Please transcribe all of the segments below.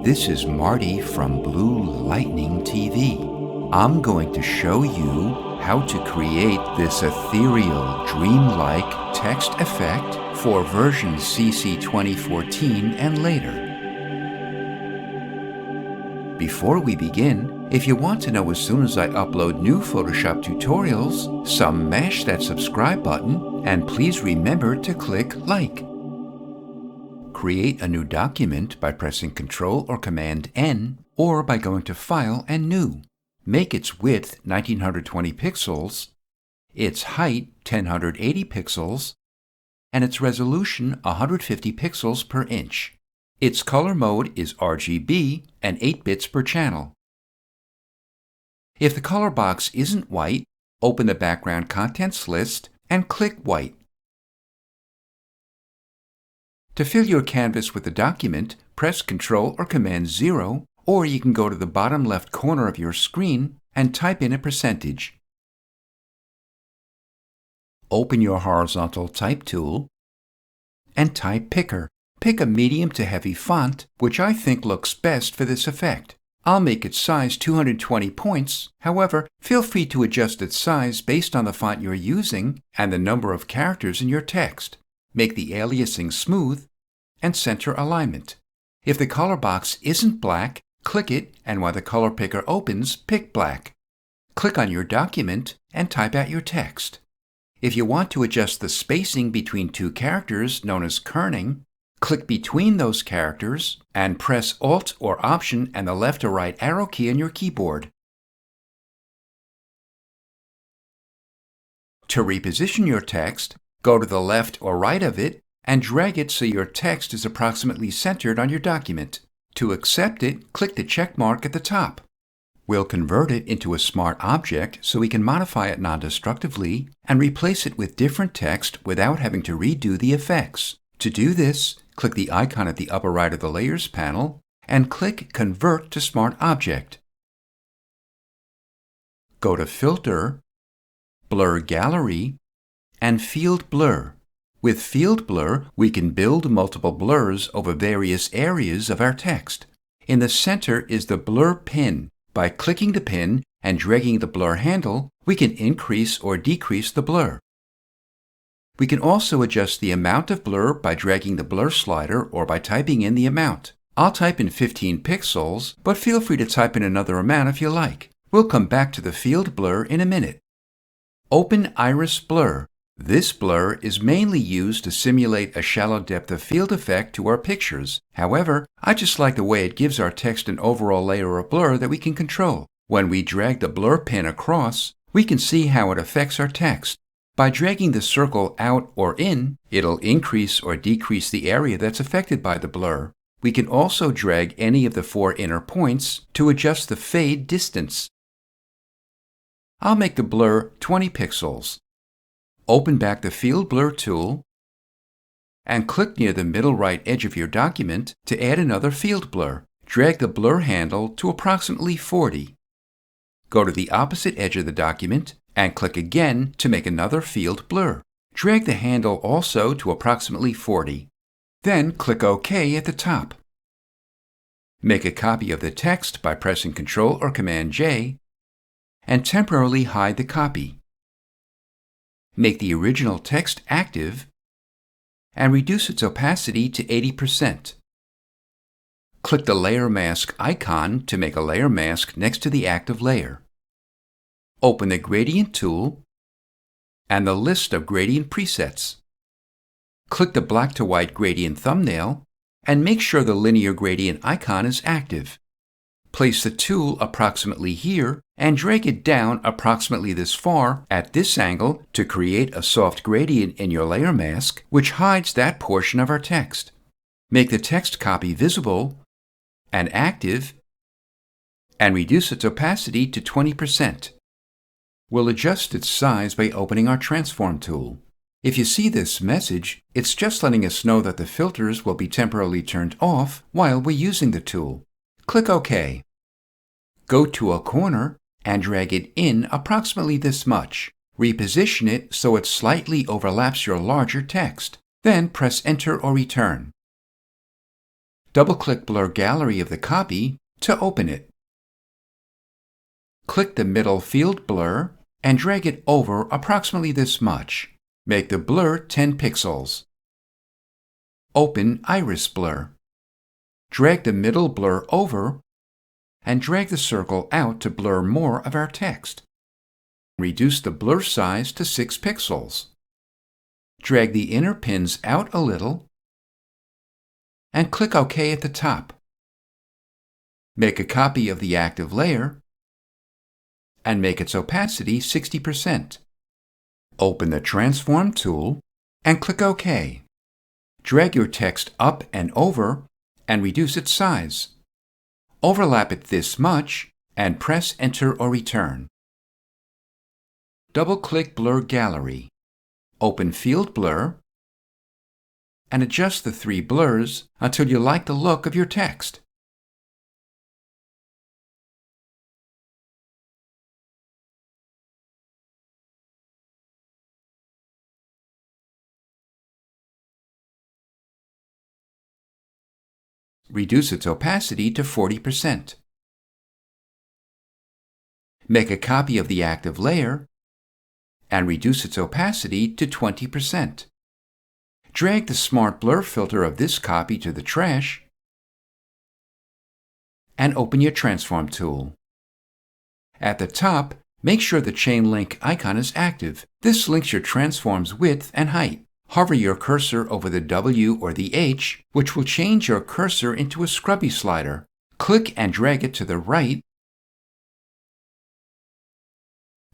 This is Marty from Blue Lightning TV. I'm going to show you how to create this ethereal, dreamlike text effect for version CC 2014 and later. Before we begin, if you want to know as soon as I upload new Photoshop tutorials, smash that subscribe button and please remember to click like. Create a new document by pressing Ctrl or Command N or by going to File and New. Make its width 1920 pixels, its height 1080 pixels, and its resolution 150 pixels per inch. Its color mode is RGB and 8 bits per channel. If the color box isn't white, open the Background Contents list and click White. To fill your canvas with the document, press Ctrl or Command 0, or you can go to the bottom left corner of your screen and type in a percentage. Open your horizontal type tool and type Picker. Pick a medium to heavy font, which I think looks best for this effect. I'll make its size 220 points. However, feel free to adjust its size based on the font you're using and the number of characters in your text. Make the aliasing smooth and center alignment. If the color box isn't black, click it, and while the color picker opens, pick black. Click on your document and type out your text. If you want to adjust the spacing between two characters, known as kerning, click between those characters and press Alt or Option and the left or right arrow key on your keyboard. To reposition your text, go to the left or right of it and drag it so your text is approximately centered on your document. To accept it, click the check mark at the top. We'll convert it into a smart object so we can modify it non-destructively and replace it with different text without having to redo the effects. To do this, click the icon at the upper right of the Layers panel and click Convert to Smart Object. Go to Filter, Blur Gallery, and Field Blur. With Field Blur, we can build multiple blurs over various areas of our text. In the center is the blur pin. By clicking the pin and dragging the blur handle, we can increase or decrease the blur. We can also adjust the amount of blur by dragging the blur slider or by typing in the amount. I'll type in 15 pixels, but feel free to type in another amount if you like. We'll come back to the field blur in a minute. Open Iris Blur. This blur is mainly used to simulate a shallow depth of field effect to our pictures. However, I just like the way it gives our text an overall layer of blur that we can control. When we drag the blur pin across, we can see how it affects our text. By dragging the circle out or in, it'll increase or decrease the area that's affected by the blur. We can also drag any of the 4 inner points to adjust the fade distance. I'll make the blur 20 pixels. Open back the Field Blur tool and click near the middle right edge of your document to add another field blur. Drag the blur handle to approximately 40. Go to the opposite edge of the document and click again to make another field blur. Drag the handle also to approximately 40. Then click OK at the top. Make a copy of the text by pressing Ctrl or Command J and temporarily hide the copy. Make the original text active and reduce its opacity to 80%. Click the Layer Mask icon to make a layer mask next to the active layer. Open the Gradient tool and the list of gradient presets. Click the black to white gradient thumbnail and make sure the linear gradient icon is active. Place the tool approximately here and drag it down approximately this far at this angle to create a soft gradient in your layer mask, which hides that portion of our text. Make the text copy visible and active and reduce its opacity to 20%. We'll adjust its size by opening our Transform tool. If you see this message, it's just letting us know that the filters will be temporarily turned off while we're using the tool. Click OK. Go to a corner and drag it in approximately this much. Reposition it so it slightly overlaps your larger text. Then press Enter or Return. Double-click Blur Gallery of the copy to open it. Click the middle field blur and drag it over approximately this much. Make the blur 10 pixels. Open Iris Blur. Drag the middle blur over and drag the circle out to blur more of our text. Reduce the blur size to 6 pixels. Drag the inner pins out a little and click OK at the top. Make a copy of the active layer and make its opacity 60%. Open the Transform tool and click OK. Drag your text up and over and reduce its size. Overlap it this much and press Enter or Return. Double-click Blur Gallery. Open Field Blur and adjust the 3 blurs until you like the look of your text. Reduce its opacity to 40%. Make a copy of the active layer and reduce its opacity to 20%. Drag the Smart Blur filter of this copy to the trash and open your Transform tool. At the top, make sure the chain link icon is active. This links your transform's width and height. Hover your cursor over the W or the H, which will change your cursor into a scrubby slider. Click and drag it to the right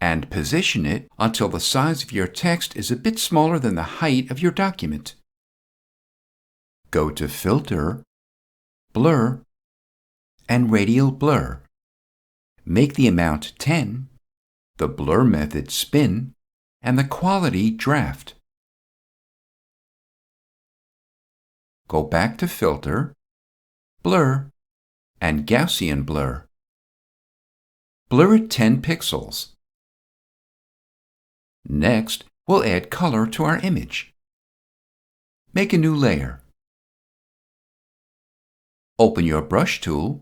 and position it until the size of your text is a bit smaller than the height of your document. Go to Filter, Blur, and Radial Blur. Make the amount 10, the blur method Spin, and the quality Draft. Go back to Filter, Blur, and Gaussian Blur. Blur it 10 pixels. Next, we'll add color to our image. Make a new layer. Open your Brush tool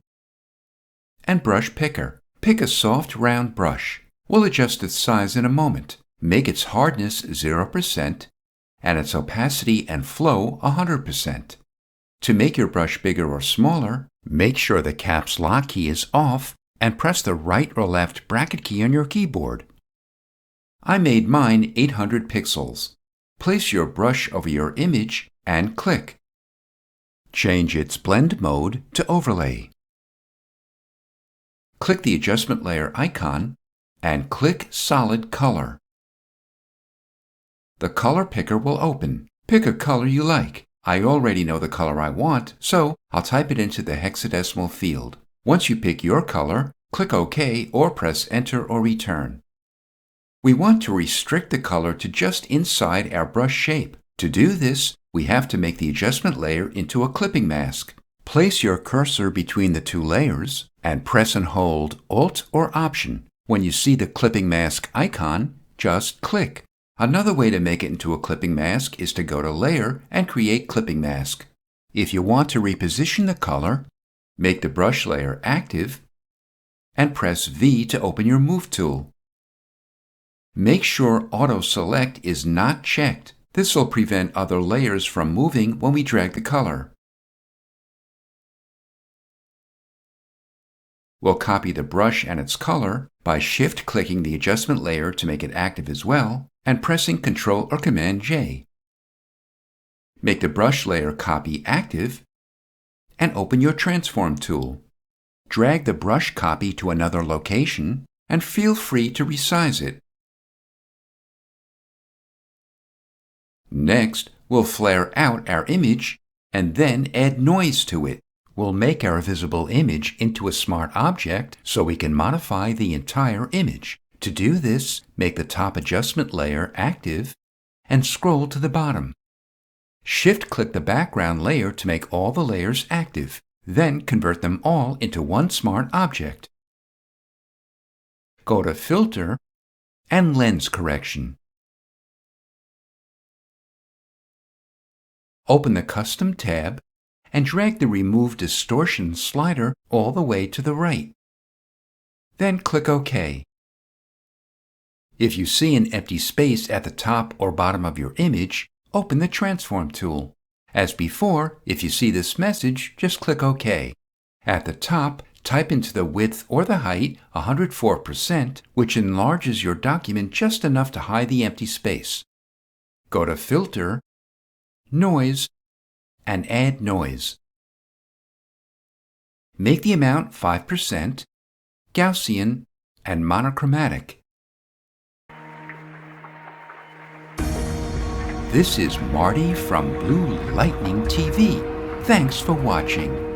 and Brush Picker. Pick a soft, round brush. We'll adjust its size in a moment. Make its hardness 0% and its opacity and flow 100%. To make your brush bigger or smaller, make sure the Caps Lock key is off and press the right or left bracket key on your keyboard. I made mine 800 pixels. Place your brush over your image and click. Change its blend mode to overlay. Click the adjustment layer icon and click Solid Color. The color picker will open. Pick a color you like. I already know the color I want, so I'll type it into the hexadecimal field. Once you pick your color, click OK or press Enter or Return. We want to restrict the color to just inside our brush shape. To do this, we have to make the adjustment layer into a clipping mask. Place your cursor between the 2 layers and press and hold Alt or Option. When you see the clipping mask icon, just click. Another way to make it into a clipping mask is to go to Layer and create Clipping Mask. If you want to reposition the color, make the brush layer active and press V to open your Move tool. Make sure Auto Select is not checked. This will prevent other layers from moving when we drag the color. We'll copy the brush and its color by shift-clicking the adjustment layer to make it active as well, and pressing Ctrl or Command J. Make the brush layer copy active, and open your Transform tool. Drag the brush copy to another location, and feel free to resize it. Next, we'll flare out our image, and then add noise to it. We'll make our visible image into a smart object so we can modify the entire image. To do this, make the top adjustment layer active and scroll to the bottom. Shift-click the background layer to make all the layers active, then convert them all into one smart object. Go to Filter and Lens Correction. Open the Custom tab and drag the Remove Distortion slider all the way to the right. Then click OK. If you see an empty space at the top or bottom of your image, open the Transform tool. As before, if you see this message, just click OK. At the top, type into the width or the height 104%, which enlarges your document just enough to hide the empty space. Go to Filter, Noise, and Add Noise. Make the amount 5%, Gaussian, and monochromatic. This is Marty from Blue Lightning TV. Thanks for watching.